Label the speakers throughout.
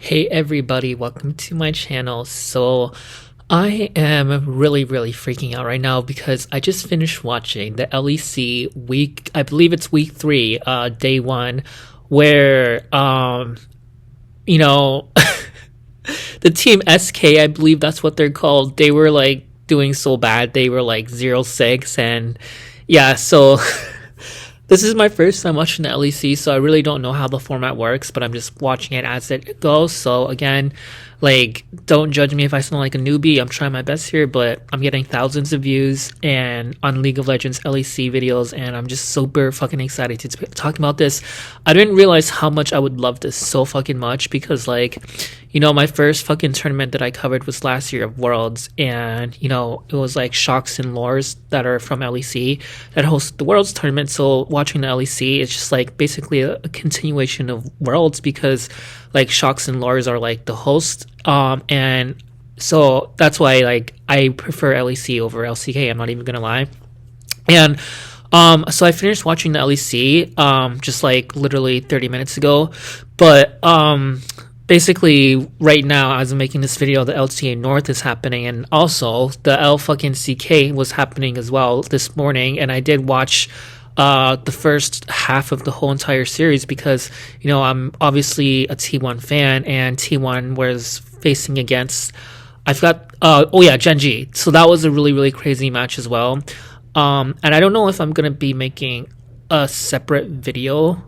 Speaker 1: Hey everybody, welcome to my channel. So I am really freaking out right now because I just finished watching the LEC week, I believe it's week 3, day 1, where you know the team SK, I believe that's what they're called, they were like doing so bad. They were like 0-6, and yeah, so this is my first time watching the LEC, so I really don't know how the format works, but I'm just watching it as it goes. So again, like, don't judge me if I sound like a newbie. I'm trying my best here, but I'm getting thousands of views and on League of Legends LEC videos, and I'm just super fucking excited to talk about this. I didn't realize how much I would love this so fucking much because, like, you know, my first fucking tournament that I covered was last year of Worlds, and, you know, it was like Shocks and Lores that are from LEC that hosted the Worlds tournament. So watching the LEC, it's just like basically a continuation of Worlds because, like, Shocks and Lores are like the host, and so that's why, like, I prefer LEC over LCK. I'm not even gonna lie. And so I finished watching the LEC just like literally 30 minutes ago, but basically right now as I'm making this video, the LTA North is happening, and also the L fucking CK was happening as well this morning, and I did watch the first half of the whole entire series because, you know, I'm obviously a T1 fan, and T1 was facing against, I forgot, oh yeah, Genji. So that was a really crazy match as well. And I don't know if I'm gonna be making a separate video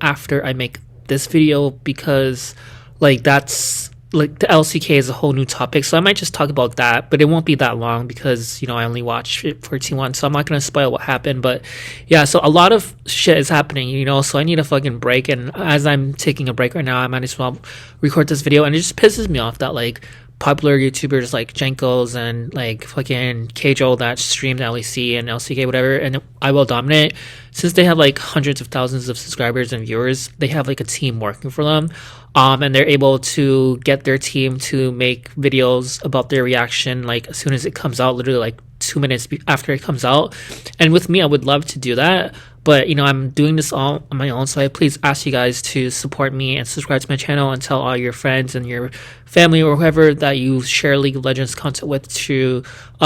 Speaker 1: after I make this video because, like, that's like the LCK is a whole new topic, so I might just talk about that, but it won't be that long because, you know, I only watched it for T1, so I'm not gonna spoil what happened. But yeah, so a lot of shit is happening, you know, so I need a fucking break, and as I'm taking a break right now, I might as well record this video. And it just pisses me off that, like, popular YouTubers like Jenkos and like fucking Keijo that stream LEC and LCK whatever, and I Will Dominate, since they have like hundreds of thousands of subscribers and viewers, they have like a team working for them, and they're able to get their team to make videos about their reaction like as soon as it comes out, literally like 2 minutes after it comes out. And with me, I would love to do that, but, you know, I'm doing this all on my own, so I please ask you guys to support me and subscribe to my channel and tell all your friends and your family or whoever that you share League of Legends content with to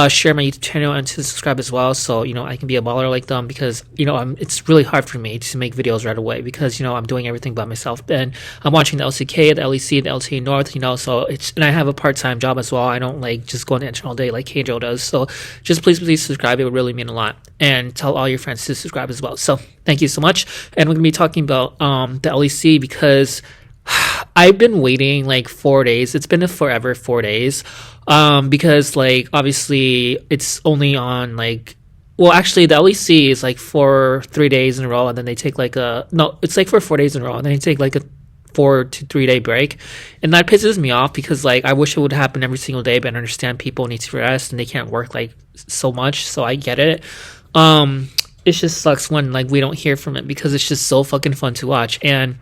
Speaker 1: share my YouTube channel and to subscribe as well, so, you know, I can be a baller like them, because, you know, it's really hard for me to make videos right away because, you know, I'm doing everything by myself, and I'm watching the LCK, the LEC, the LTA North, you know, so it's, and I have a part-time job as well. I don't like just go on the internet all day like Keijo does, so just please subscribe. It would really mean a lot, and tell all your friends to subscribe as well. So thank you so much. And we're gonna be talking about the LEC because I've been waiting like 4 days. It's been a forever 4 days, because, like, obviously it's only on, like, well, actually the LEC is like for 3 days in a row, and then they take like it's like for 4 days in a row, and then they take like a 4 to 3 day break, and that pisses me off because, like, I wish it would happen every single day, but I understand people need to rest and they can't work like so much, so I get it. It just sucks when, like, we don't hear from it because it's just so fucking fun to watch, and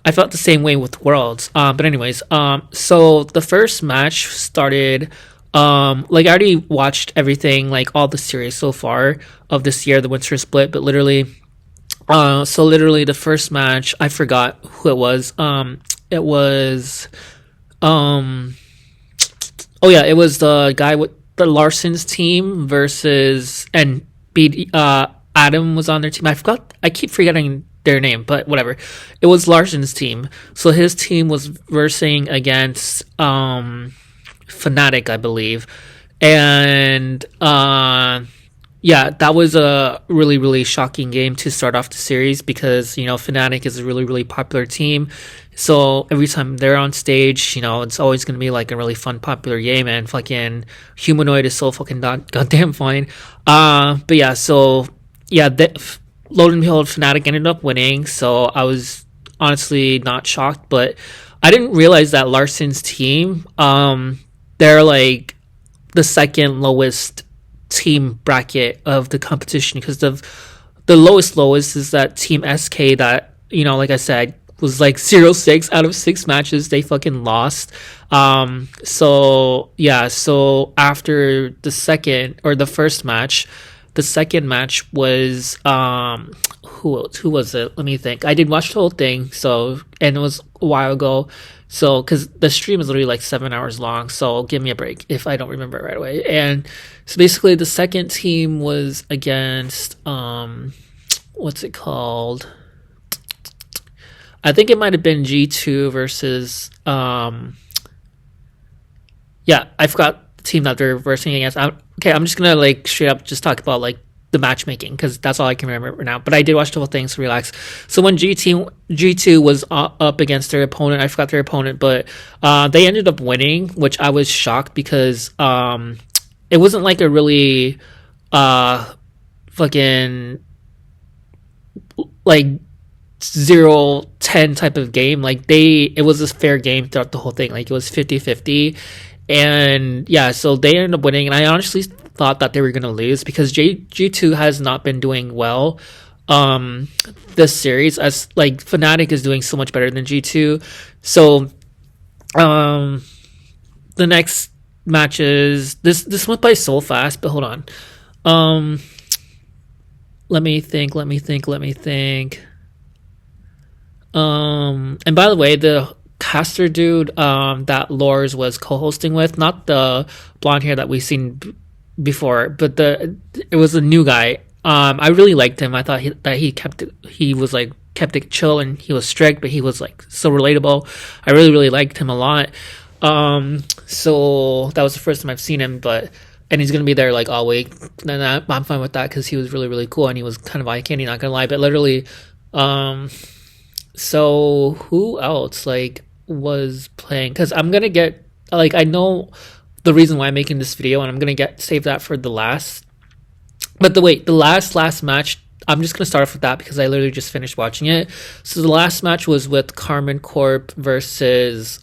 Speaker 1: I felt the same way with Worlds. But anyways, so the first match started, like, I already watched everything, like all the series so far of this year, the winter split, but literally, so literally the first match, I forgot who it was. It was, oh yeah, it was the guy with the Larson's team versus, and beat, Adam was on their team. I keep forgetting their name, but whatever. It was Larson's team. So his team was versing against Fnatic, I believe. And yeah, that was a really shocking game to start off the series because, you know, Fnatic is a really popular team. So every time they're on stage, you know, it's always going to be like a really fun, popular game, and fucking Humanoid is so fucking goddamn fine. But yeah, so yeah, lo and behold, Fnatic ended up winning, so I was honestly not shocked, but I didn't realize that Larson's team, they're like the second lowest team bracket of the competition, because the lowest is that Team SK that, you know, like I said, was like 0-6 out of 6 matches they fucking lost. So yeah, so after the first match, the second match was who was it? Let me think. I did watch the whole thing, so, and it was a while ago. So, because the stream is literally like 7 hours long, so give me a break if I don't remember it right away. And so basically, the second team was against what's it called? I think it might have been G2 versus yeah, I forgot the team that they're versing against. Okay, I'm just gonna like straight up just talk about like the matchmaking because that's all I can remember right now. But I did watch the whole thing, so relax. So when G2 was up against their opponent, I forgot their opponent, but they ended up winning, which I was shocked because it wasn't like a really fucking like 0-10 type of game. Like it was a fair game throughout the whole thing. Like it was 50-50. And yeah, so they ended up winning, and I honestly thought that they were gonna lose because G2 has not been doing well this series, as like Fnatic is doing so much better than G2. So the next matches, this went by so fast, but hold on. Let me think. And by the way, the caster dude that Lors was co-hosting with, not the blonde hair that we've seen before, but it was a new guy. I really liked him. I thought he kept it chill, and he was strict, but he was like so relatable. I really liked him a lot. So that was the first time I've seen him, and he's gonna be there like all week, and I'm fine with that because he was really cool, and he was kind of eye candy, not gonna lie. But literally, so who else like was playing? Because I'm gonna get like, I know the reason why I'm making this video, and I'm gonna save that for the last. But the last match, I'm just gonna start off with that because I literally just finished watching it. So the last match was with Carmen Corp versus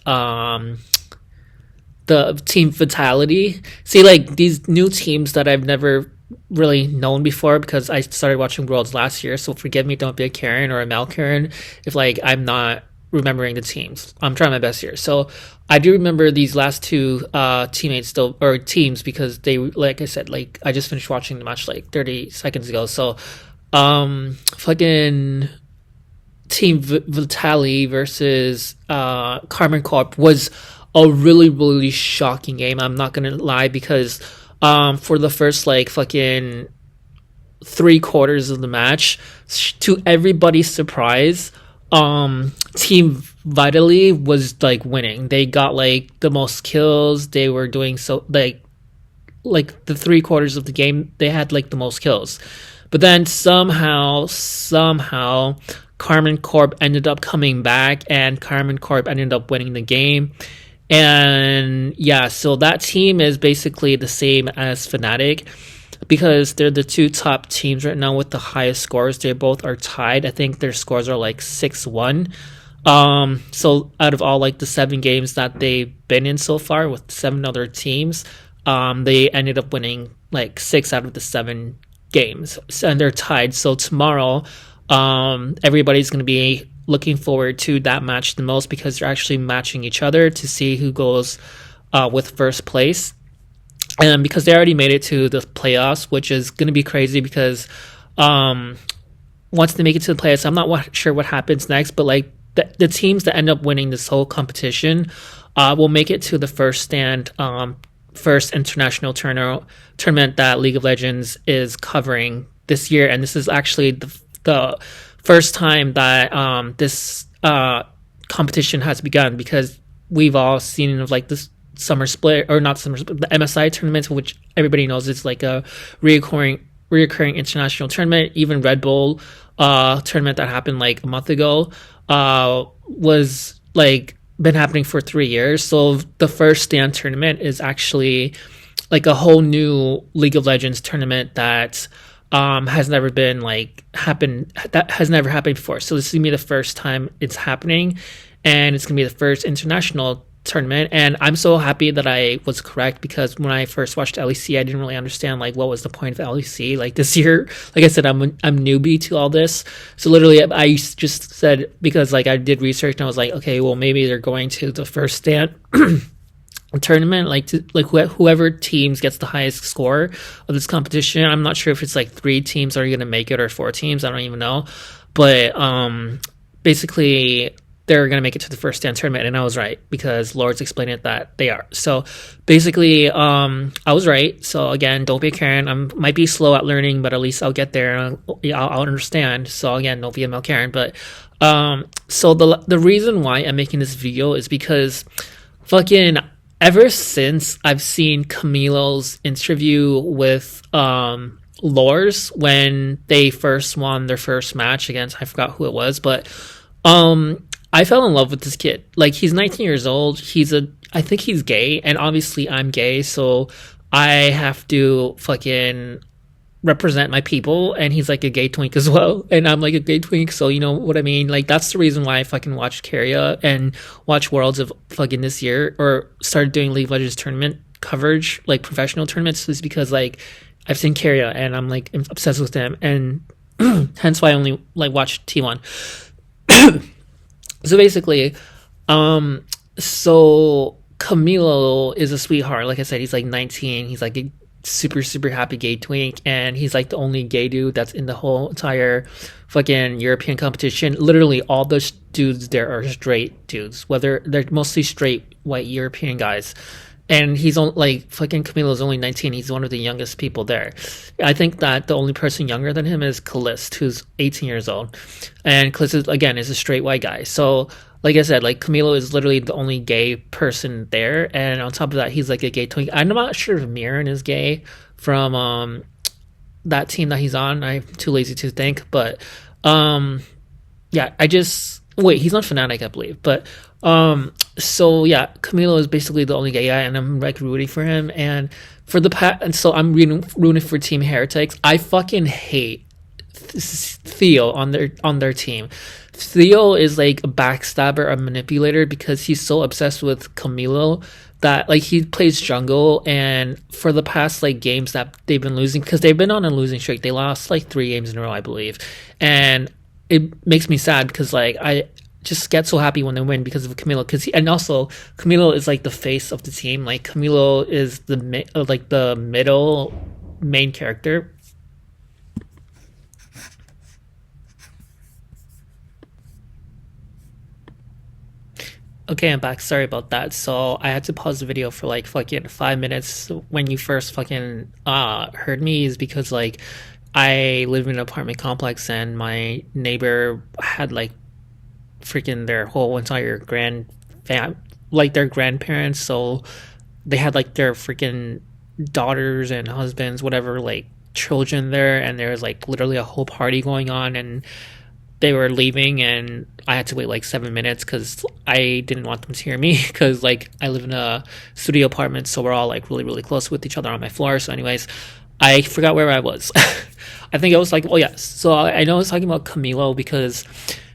Speaker 1: the Team Vitality. See, like these new teams that I've never really known before because I started watching Worlds last year. So forgive me, don't be a Karen or a Mal Karen if like I'm not remembering the teams. I'm trying my best here. So I do remember these last two teammates still, or teams, because they, like I said, like I just finished watching the match like 30 seconds ago. So fucking Team Vitali versus Carmen Corp was a really shocking game. I'm not gonna lie, because for the first like fucking 3/4 of the match, to everybody's surprise, Team Vitally was like winning. They got like the most kills. They were doing so like the 3/4 of the game they had like the most kills. But then somehow Carmen Corp ended up coming back, and Carmen Corp ended up winning the game. And yeah, so that team is basically the same as Fnatic, because they're the two top teams right now with the highest scores. They both are tied. I think their scores are like 6-1. So out of all like the 7 games that they've been in so far with 7 other teams, they ended up winning like 6 out of the 7 games, and they're tied. So tomorrow, everybody's going to be looking forward to that match the most, because they're actually matching each other to see who goes with first place. And because they already made it to the playoffs, which is going to be crazy, because once they make it to the playoffs, I'm not sure what happens next, but like the teams that end up winning this whole competition will make it to the first international tournament that League of Legends is covering this year. And this is actually the first time that this competition has begun, because we've all seen of like this summer split, or not summer split, the MSI tournaments, which everybody knows is like a reoccurring international tournament. Even Red Bull tournament that happened like a month ago was like been happening for 3 years. So the first stand tournament is actually like a whole new League of Legends tournament that has never been like happened. That has never happened before. So this is gonna be the first time it's happening, and it's gonna be the first international tournament. And I'm so happy that I was correct, because when I first watched LEC, I didn't really understand like what was the point of LEC. Like this year, like I said, I'm newbie to all this. So literally, I just said, because like I did research and I was like, okay, well maybe they're going to the first stand tournament, whoever teams gets the highest score of this competition. I'm not sure if it's like 3 teams are going to make it or 4 teams. I don't even know. But basically, they're gonna make it to the first stand tournament, and I was right because Lords explained it that they are. So basically, I was right. So again, don't be a Karen. I might be slow at learning, but at least I'll get there. And I'll understand. So again, don't be a male Karen. But so the reason why I'm making this video is because fucking ever since I've seen Camilo's interview with Lors when they first won their first match against, I forgot who it was, but I fell in love with this kid. Like, he's 19 years old. I think he's gay, and obviously I'm gay, so I have to fucking represent my people, and he's like a gay twink as well, and I'm like a gay twink, so you know what I mean. Like, that's the reason why I fucking watched Carrier and watched Worlds of fucking this year, or started doing League of Legends tournament coverage, like professional tournaments, is because like I've seen Carrier and I'm like obsessed with him, and hence why I only like watch T1. So basically, so Camilo is a sweetheart. Like I said, he's like 19. He's like a super, super happy gay twink. And he's like the only gay dude that's in the whole entire fucking European competition. Literally, all those dudes there are straight dudes. Whether they're mostly straight white European guys. And he's only, like, fucking Camilo's only 19. He's one of the youngest people there. I think that the only person younger than him is Callist, who's 18 years old. And Callist, again, is a straight white guy. So, like I said, like, Camilo is literally the only gay person there. And on top of that, he's like a gay twink. I'm not sure if Mirren is gay from that team that he's on. I'm too lazy to think. But, yeah, wait, he's on Fnatic, I believe. But, so yeah, Camilo is basically the only gay guy, and I'm like rooting for him. And for and so I'm rooting for Team Heretics. I fucking hate Theo on their team. Theo is like a backstabber, a manipulator, because he's so obsessed with Camilo that like he plays jungle, and for the past like games that they've been losing, because they've been on a losing streak, they lost like 3 games in a row, I believe, and it makes me sad because like I just get so happy when they win because of Camilo. And also Camilo is like the face of the team. Like, Camilo is the middle main character. Okay, I'm back. Sorry about that. So I had to pause the video for like fucking 5 minutes when you first fucking heard me, is because like I live in an apartment complex, and my neighbor had like freaking their whole entire their grandparents, so they had like their freaking daughters and husbands, whatever, like children there, and there was like literally a whole party going on, and they were leaving, and I had to wait like 7 minutes because I didn't want them to hear me, because like I live in a studio apartment, so we're all like really, really close with each other on my floor. So anyways, I forgot where I was. I think I was like, oh yeah, so I know I was talking about Camilo, because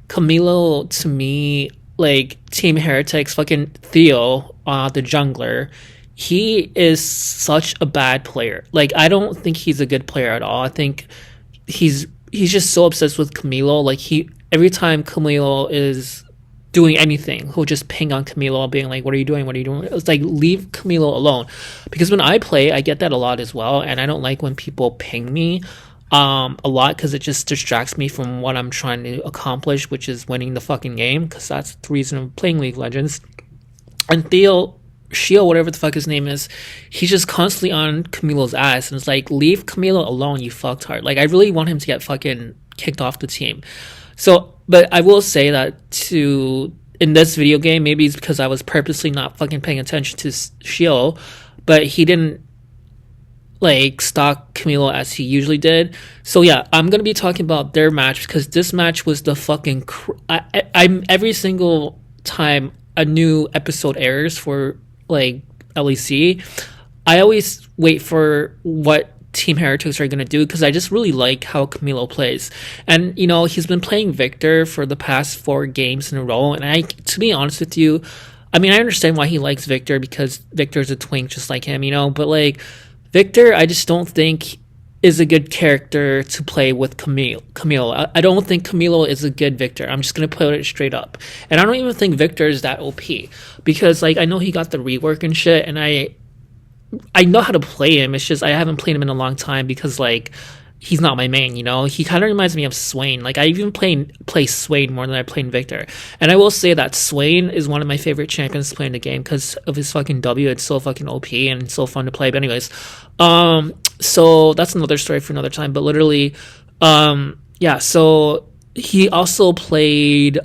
Speaker 1: Camilo, to me, like, Team Heretics, fucking Theo, the jungler, he is such a bad player. Like, I don't think he's a good player at all. I think he's just so obsessed with Camilo. Like, every time Camilo is doing anything, he'll just ping on Camilo, being like, what are you doing? What are you doing? It's like, leave Camilo alone. Because when I play, I get that a lot as well, and I don't like when people ping me a lot, because it just distracts me from what I'm trying to accomplish, which is winning the fucking game, because that's the reason I'm playing League of Legends. And Theo, Shio, whatever the fuck his name is, he's just constantly on Camilo's ass, and it's like, leave Camilo alone, you fucktard. Like, I really want him to get fucking kicked off the team. So, but I will say that in this video game, maybe it's because I was purposely not fucking paying attention to Shio, but he didn't like stalk Camilo as he usually did. So yeah, I'm gonna be talking about their match, because this match was the fucking I'm every single time a new episode airs for like LEC, I always wait for what Team Heretics are gonna do, because I just really like how Camilo plays. And you know, he's been playing Victor for the past 4 games in a row, and to be honest with you, I mean, I understand why he likes Victor, because Victor's a twink just like him, you know, but like, Victor, I just don't think is a good character to play with Camilo. I don't think Camilo is a good Victor. I'm just going to put it straight up. And I don't even think Victor is that OP. Because, like, I know he got the rework and shit, and I know how to play him. It's just I haven't played him in a long time, because, like, he's not my main, you know? He kind of reminds me of Swain. Like, I even play Swain more than I played Victor. And I will say that Swain is one of my favorite champions to play in the game because of his fucking W. It's so fucking OP and so fun to play. But anyways, so that's another story for another time. But literally, yeah, so he also played,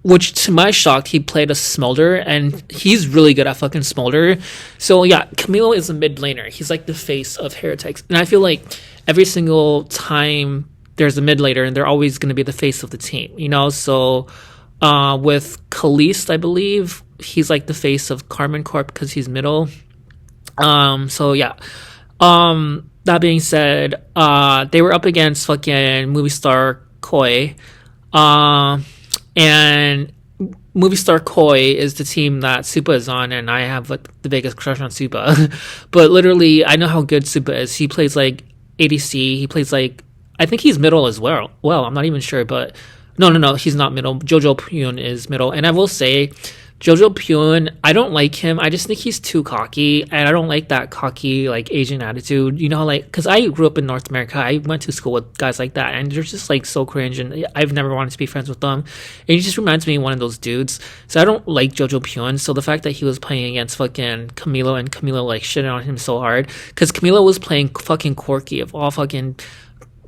Speaker 1: which to my shock, he played a Smolder, and he's really good at fucking Smolder. So yeah, Camilo is a mid laner. He's like the face of Heretics. And I feel like every single time there's a mid laner, and they're always going to be the face of the team, you know? So with Khalees, I believe, he's like the face of Carmen Corp because he's middle. So yeah. That being said, they were up against fucking movie star Koi. And Movie Star Koi is the team that Supa is on, and I have like the biggest crush on Supa. But literally, I know how good Supa is. He plays like ADC. He plays like, I think he's middle as well. Well, I'm not even sure, but no, he's not middle. Jojo Pyun is middle, and I will say, Jojo Pyun, I don't like him. I just think he's too cocky, and I don't like that cocky, like, Asian attitude. You know, like, because I grew up in North America. I went to school with guys like that, and they're just, like, so cringe, and I've never wanted to be friends with them. And he just reminds me of one of those dudes. So I don't like Jojo Pyun. So the fact that he was playing against fucking Camilo, and Camilo, like, shitted on him so hard, because Camilo was playing fucking Corky of all fucking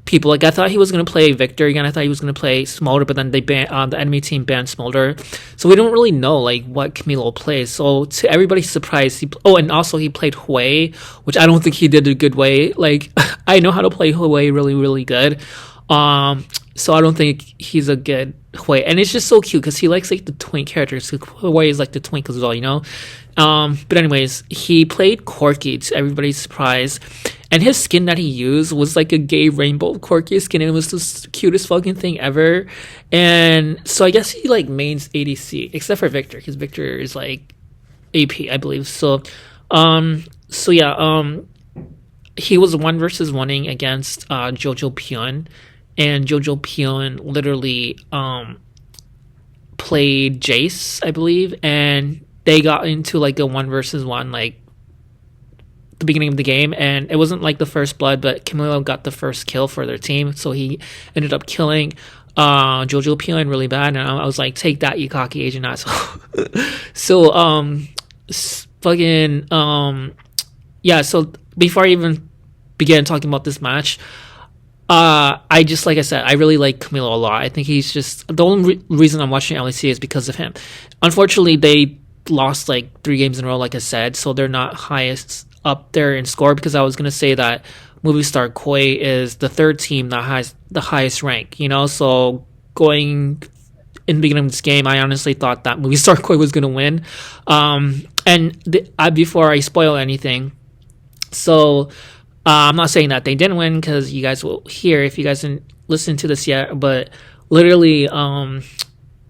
Speaker 1: people. Like, I thought he was going to play Victor again. I thought he was going to play Smolder, but then they the enemy team banned Smolder. So we don't really know, like, what Camilo plays. So to everybody's surprise, and also he played Hui, which I don't think he did a good way. Like, I know how to play Hui really, really good. So I don't think he's a good Hui. And it's just so cute because he likes, like, the twink characters. Hui is, like, the twink as well, you know? But anyways, he played Corky to everybody's surprise. And his skin that he used was like a gay rainbow Corky skin, and it was the cutest fucking thing ever. And so I guess he like mains ADC, except for Victor, because Victor is like AP, I believe. So yeah, he was 1v1ing against Jojo Pyun, and Jojo Pyun literally played Jace, I believe, and they got into like a 1v1, like, the beginning of the game, and it wasn't like the first blood, but Camilo got the first kill for their team, so he ended up killing Jojo Pyun really bad, and I was like, take that, you cocky Asian asshole. So yeah, so before I even began talking about this match, I just, like I said, I really like Camilo a lot. I think he's just the only reason I'm watching LEC is because of him. Unfortunately, they lost like 3 games in a row, like I said, so they're not highest up there in score, because I was going to say that Movie Star Koi is the 3rd team that has the highest rank, you know? So going in the beginning of this game, I honestly thought that Movie Star Koi was going to win. Before I spoil anything, so I'm not saying that they didn't win, because you guys will hear if you guys didn't listen to this yet, but literally,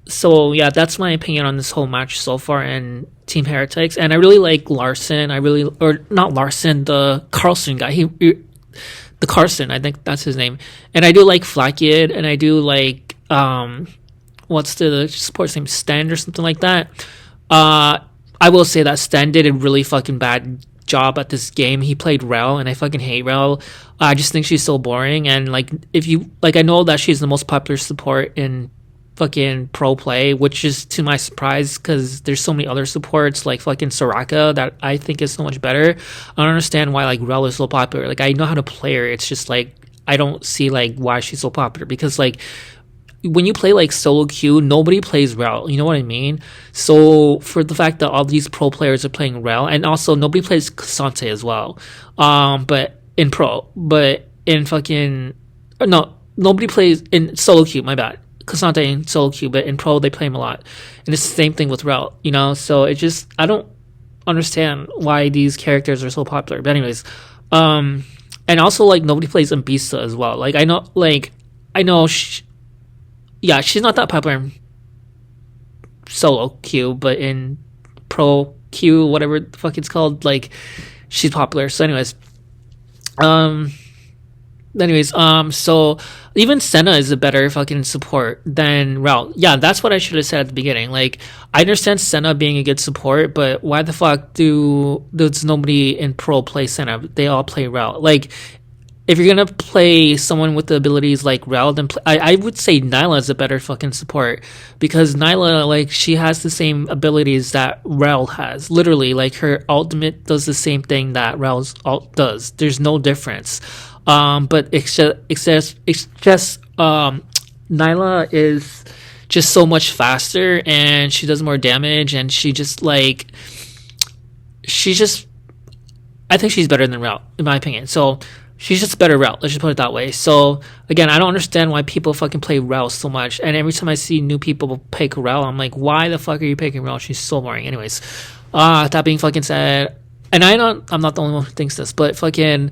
Speaker 1: so yeah, that's my opinion on this whole match so far in Team Heretics. And I really like Larson. Not Larson, the Carlson guy. The Carson, I think that's his name. And I do like Flackid, and I do like what's the sports name, Stand or something like that. I will say that Stan did a really fucking bad job at this game. He played Rel, and I fucking hate Rel. I just think she's so boring. And like, if you like, I know that she's the most popular support in fucking pro play, which is to my surprise, because there's so many other supports like fucking Soraka that I think is so much better. I don't understand why like Rel is so popular. Like, I know how to play her. It's just like, I don't see like why she's so popular, because like when you play like solo queue, nobody plays Rel, you know what I mean? So for the fact that all these pro players are playing Rel, and also nobody plays Cassante as well, but in pro, but in fucking, no, nobody plays in solo queue, my bad, Cassante in solo queue, but in pro they play him a lot, and it's the same thing with Rel, you know? So it just, I don't understand why these characters are so popular. But anyways, and also like nobody plays Ambisa as well. Like, I know yeah, she's not that popular in solo queue, but in pro queue, whatever the fuck it's called, like, she's popular. So so even Senna is a better fucking support than Rel. Yeah, that's what I should have said at the beginning. Like, I understand Senna being a good support, but why the fuck does nobody in pro play Senna? They all play Rel. Like, if you're gonna play someone with the abilities like Rel, then I would say Nyla is a better fucking support because Nyla, like, she has the same abilities that Rel has. Literally, like, her ultimate does the same thing that Rel's ult does. There's no difference. But it's just Nyla is just so much faster and she does more damage and she just I think she's better than Rel in my opinion. So she's just a better Rel. Let's just put it that way. So again, I don't understand why people fucking play Rel so much. And every time I see new people pick Rel, I'm like, why the fuck are you picking Rel? She's so boring. Anyways, that being fucking said, and I'm not the only one who thinks this, but fucking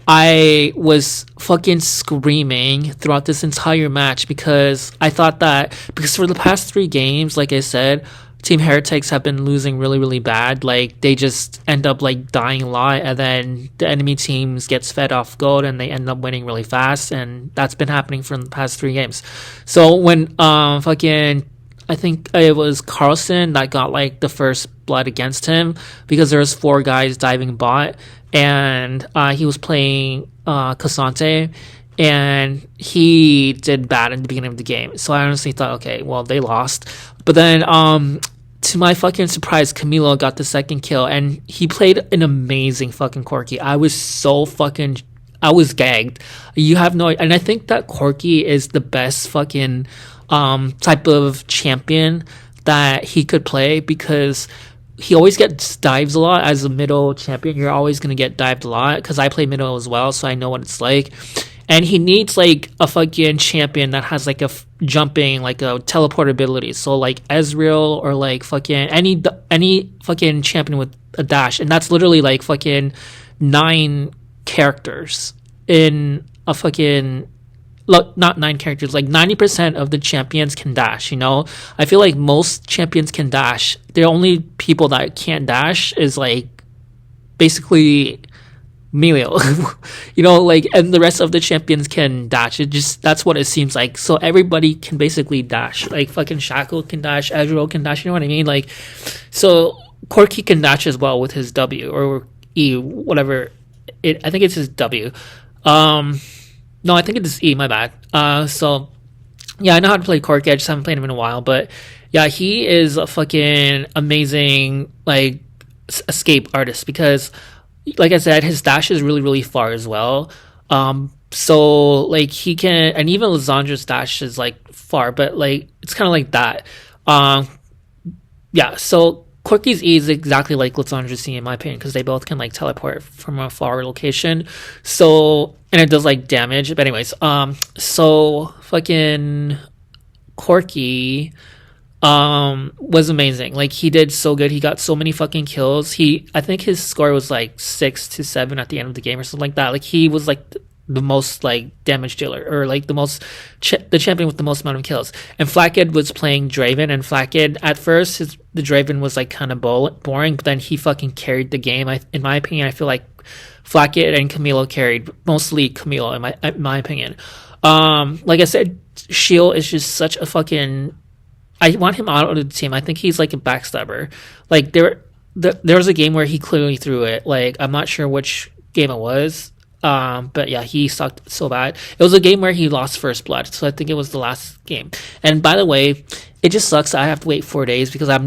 Speaker 1: I was fucking screaming throughout this entire match because I thought that because for the past 3 games, like I said, Team Heretics have been losing really, really bad. Like, they just end up, like, dying a lot, and then the enemy teams gets fed off gold, and they end up winning really fast, and that's been happening for the past 3 games. So when, I think it was Carlson that got, like, the first blood against him, because there was 4 guys diving bot, and he was playing Cassante, and he did bad in the beginning of the game. So I honestly thought, okay, well, they lost. But then, to my fucking surprise, Camilo got the second kill, and he played an amazing fucking Corki. I was gagged. You have no, and I think that Corki is the best fucking type of champion that he could play because he always gets dives a lot. As a middle champion, you're always going to get dived a lot because I play middle as well, so I know what it's like. And he needs like a fucking champion that has like a jumping, like a teleport ability. So like Ezreal or like fucking any fucking champion with a dash, and that's literally like fucking 9 characters in a fucking. Look, not 9 characters, like 90% of the champions can dash, you know? I feel like most champions can dash. The only people that can't dash is like basically Melio. You know, like, and the rest of the champions can dash. That's what it seems like. So everybody can basically dash. Like fucking Shackle can dash, Ezreal can dash, you know what I mean? Like, so Corki can dash as well with his W or E, whatever. I think it's his W. No, I think it's E, my bad. So, yeah, I know how to play Corki. I just haven't played him in a while. But, yeah, he is a fucking amazing, like, escape artist. Because, like I said, his dash is really, really far as well. So, like, he can... And even Lissandra's dash is, like, far. But, like, it's kind of like that. Yeah, so... Corki's E is exactly like Lissandra's C in my opinion because they both can like teleport from a far location. So and it does like damage. But anyways, so fucking Corki was amazing. Like he did so good. He got so many fucking kills. I think his score was like 6 to 7 at the end of the game or something like that. Like he was like the most like damage dealer or like the most the champion with the most amount of kills. And Flackhead was playing Draven, and Flackhead at first the Draven was like kind of boring, but then he fucking carried the game. In my opinion, I feel like Flackhead and Camilo carried, mostly Camilo in my opinion. Like I said, Shield is just such a fucking. I want him out of the team. I think he's like a backstabber. Like there was a game where he clearly threw it. Like I'm not sure which game it was. But yeah, he sucked so bad. It was a game where he lost first blood, so I think it was the last game. And by the way, it just sucks that I have to wait 4 days because I'm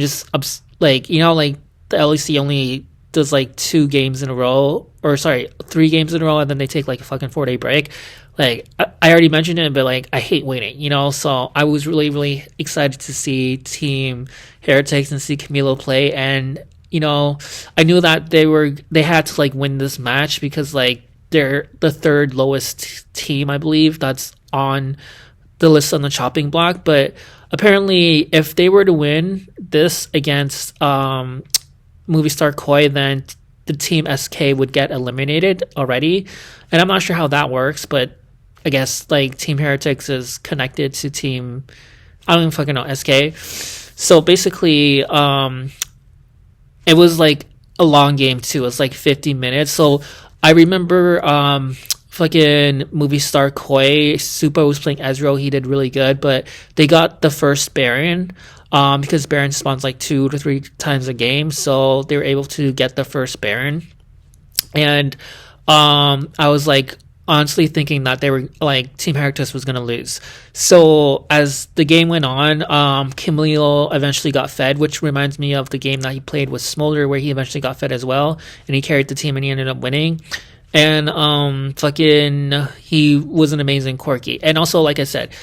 Speaker 1: like, you know, like the LEC only does like 2 games in a row, or sorry, 3 games in a row, and then they take like a fucking 4-day break. Like I already mentioned it, but like I hate waiting, you know. So I was really, really excited to see Team Heretics and see Camilo play, and you know, I knew that they had to like win this match because like. They're the 3rd lowest team, I believe, that's on the list on the chopping block. But apparently, if they were to win this against Movistar Koi, then the team SK would get eliminated already. And I'm not sure how that works, but I guess like Team Heretics is connected to Team... I don't even fucking know, SK. So basically, it was like a long game too. It was like 50 minutes. So... I remember fucking Movistar Koi, Supa was playing Ezreal. He did really good, but they got the first Baron because Baron spawns like 2 to 3 times a game. So they were able to get the first Baron. And I was like, honestly thinking that they were like Team Heretics was gonna lose. So as the game went on, Camilo eventually got fed, which reminds me of the game that he played with Smolder, where he eventually got fed as well, and he carried the team and he ended up winning. And fucking he was an amazing Corki. And also, like I said,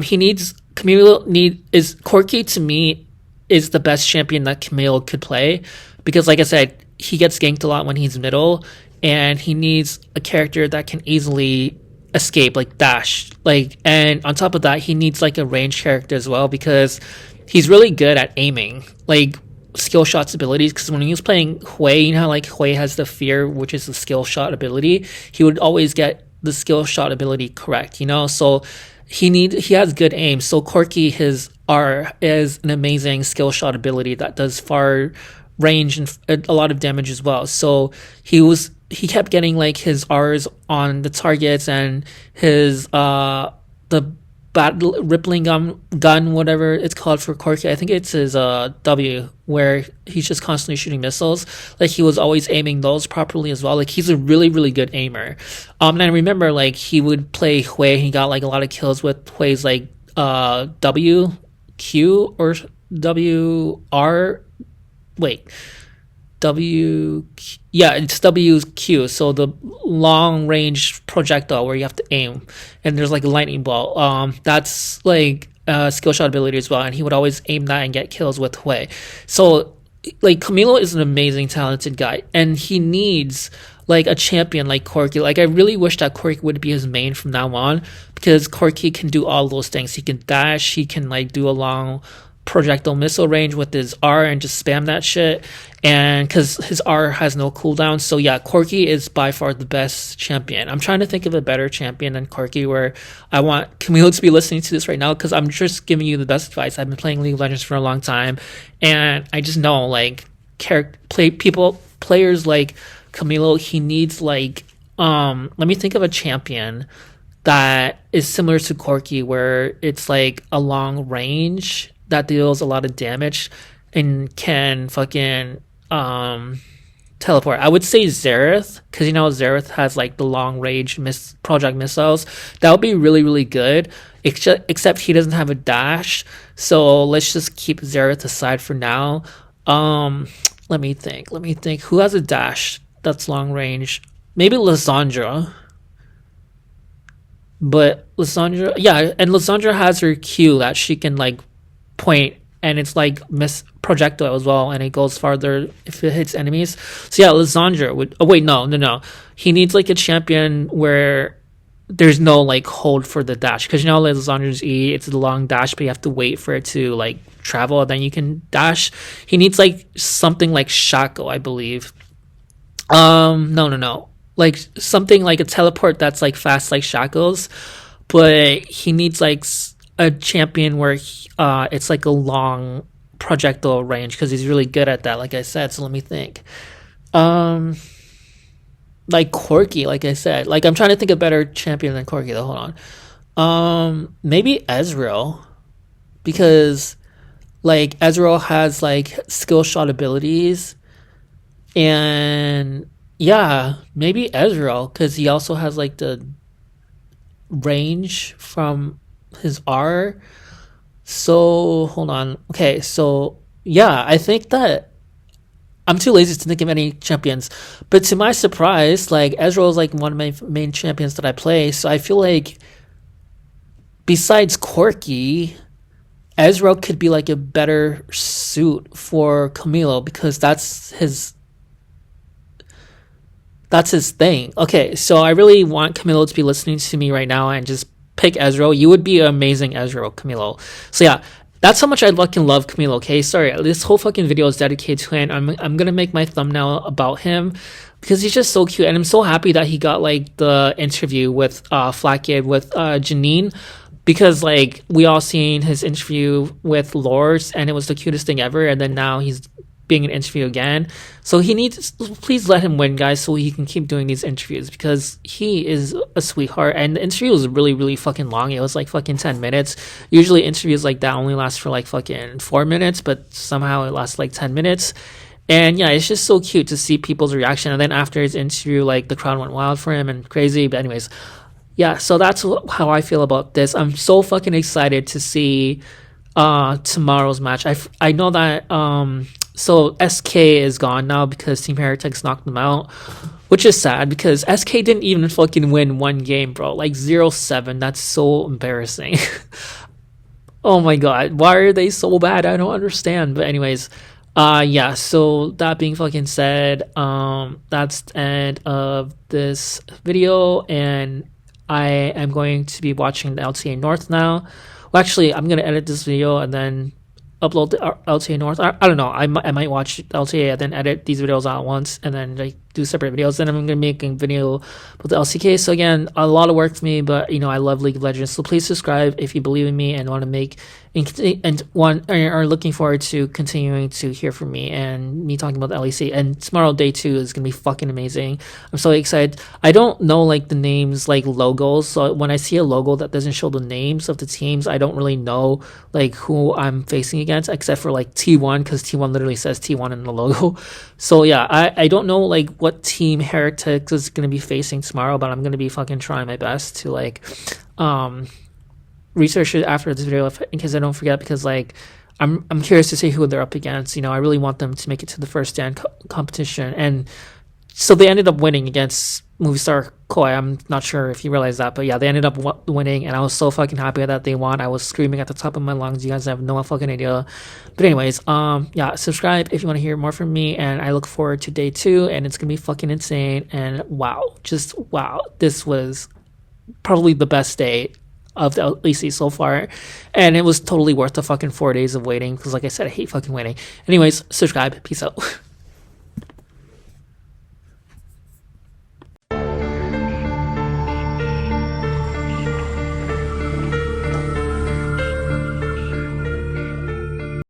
Speaker 1: he needs Camilo need is Corki to me is the best champion that Camilo could play, because like I said, he gets ganked a lot when he's middle, and he needs a character that can easily escape, like dash, like, and on top of that, he needs like a range character as well, because he's really good at aiming, like skill shots abilities. Because when he was playing Hui, you know how like Hui has the fear, which is the skill shot ability, he would always get the skill shot ability correct, you know. So he has good aim. So Corki, his R is an amazing skill shot ability that does far range and a lot of damage as well. So he kept getting like his R's on the targets, and his the battle rippling gun, whatever it's called for Corki, I think it's his W, where he's just constantly shooting missiles. Like he was always aiming those properly as well. Like he's a really really good aimer. And I remember like he would play Hui, and he got like a lot of kills with Hui's like W Q or W R. Wait, W, yeah, it's WQ. So the long range projectile where you have to aim, and there's like a lightning ball. That's like skill shot ability as well, and he would always aim that and get kills with Hui. So like Camilo is an amazing talented guy, and he needs like a champion like Corki. Like I really wish that Corki would be his main from now on, because Corki can do all those things. He can dash, he can like do a long projectile missile range with his R and just spam that shit, and because his R has no cooldown. So yeah, Corki is by far the best champion. I'm trying to think of a better champion than Corki, where I want Camilo to be listening to this right now, because I'm just giving you the best advice. I've been playing League of Legends for a long time, and I just know like players like Camilo, he needs like let me think of a champion that is similar to Corki, where it's like a long range that deals a lot of damage and can fucking teleport. I would say Xerath, because you know Xerath has like the long range project missiles. That would be really really good. Except he doesn't have a dash, so let's just keep Xerath aside for now. Let me think. Who has a dash that's long range? Maybe Lysandra. But Lysandra, yeah, and Lysandra has her Q that she can like point, and it's like miss projectile as well, and it goes farther if it hits enemies. So yeah, Lysandra would. Oh wait, no. He needs like a champion where there's no like hold for the dash, because you know Lysandra's E, it's a long dash, but you have to wait for it to like travel, and then you can dash. He needs like something like Shaco, I believe. No. Like something like a teleport that's like fast like Shaco's, but he needs like a champion where it's like a long projectile range, because he's really good at that, like I said. So let me think. Like Corki, like I said. Like I'm trying to think of a better champion than Corki though. Hold on. Maybe Ezreal, because like Ezreal has like skill shot abilities, and yeah, maybe Ezreal, because he also has like the range from his R. So hold on. Okay, so yeah, I think that I'm too lazy to think of any champions, but to my surprise, like Ezreal is like one of my main champions that I play. So I feel like besides Corki, Ezreal could be like a better suit for Camilo, because that's his thing. Okay, so I really want Camilo to be listening to me right now and just pick Ezreal. You would be an amazing Ezreal, Camilo. So yeah, that's how much I fucking love Camilo. Okay, sorry, this whole fucking video is dedicated to him. I'm gonna make my thumbnail about him, because he's just so cute, and I'm so happy that he got like the interview with Flakkid with Janine, because like we all seen his interview with Lords, and it was the cutest thing ever, and then now he's being an interview again. So he needs, please let him win, guys, so he can keep doing these interviews, because he is a sweetheart. And the interview was really really fucking long. It was like fucking 10 minutes. Usually interviews like that only last for like fucking 4 minutes, but somehow it lasts like 10 minutes. And yeah, it's just so cute to see people's reaction. And then after his interview, like the crowd went wild for him and crazy. But anyways, yeah, so that's how I feel about this. I'm so fucking excited to see tomorrow's match. I know that so SK is gone now because Team Heretics knocked them out, which is sad because SK didn't even fucking win one game, bro. Like 0-7. That's so embarrassing. Oh my god, why are they so bad? I don't understand. But anyways, yeah, so that being fucking said, that's the end of this video, and I am going to be watching the LTA North now. Well, actually, I'm gonna edit this video and then upload the LTA North. I don't know. I might watch LTA and then edit these videos out once and then like do separate videos. Then I'm gonna make a video with the LCK. So again, a lot of work for me, but you know I love League of Legends. So please subscribe if you believe in me and want to make and want are looking forward to continuing to hear from me and me talking about the LEC. And tomorrow day 2 is gonna be fucking amazing. I'm so excited. I don't know like the names like logos, so when I see a logo that doesn't show the names of the teams, I don't really know like who I'm facing against except for like T1 because T1 literally says T1 in the logo. So yeah, I don't know like what team Heretics is gonna be facing tomorrow, but I'm gonna be fucking trying my best to like research it after this video in case I don't forget, because like I'm curious to see who they're up against. You know, I really want them to make it to the first stand competition, and so they ended up winning against Movistar Koi. I'm not sure if you realize that, but yeah, they ended up winning, and I was so fucking happy that they won. I was screaming at the top of my lungs. You guys have no fucking idea. But anyways, yeah, subscribe if you want to hear more from me, and I look forward to day 2, and it's gonna be fucking insane. And wow, just wow, this was probably the best day of the LEC so far, and it was totally worth the fucking 4 days of waiting because, like I said, I hate fucking waiting. Anyways, subscribe. Peace out.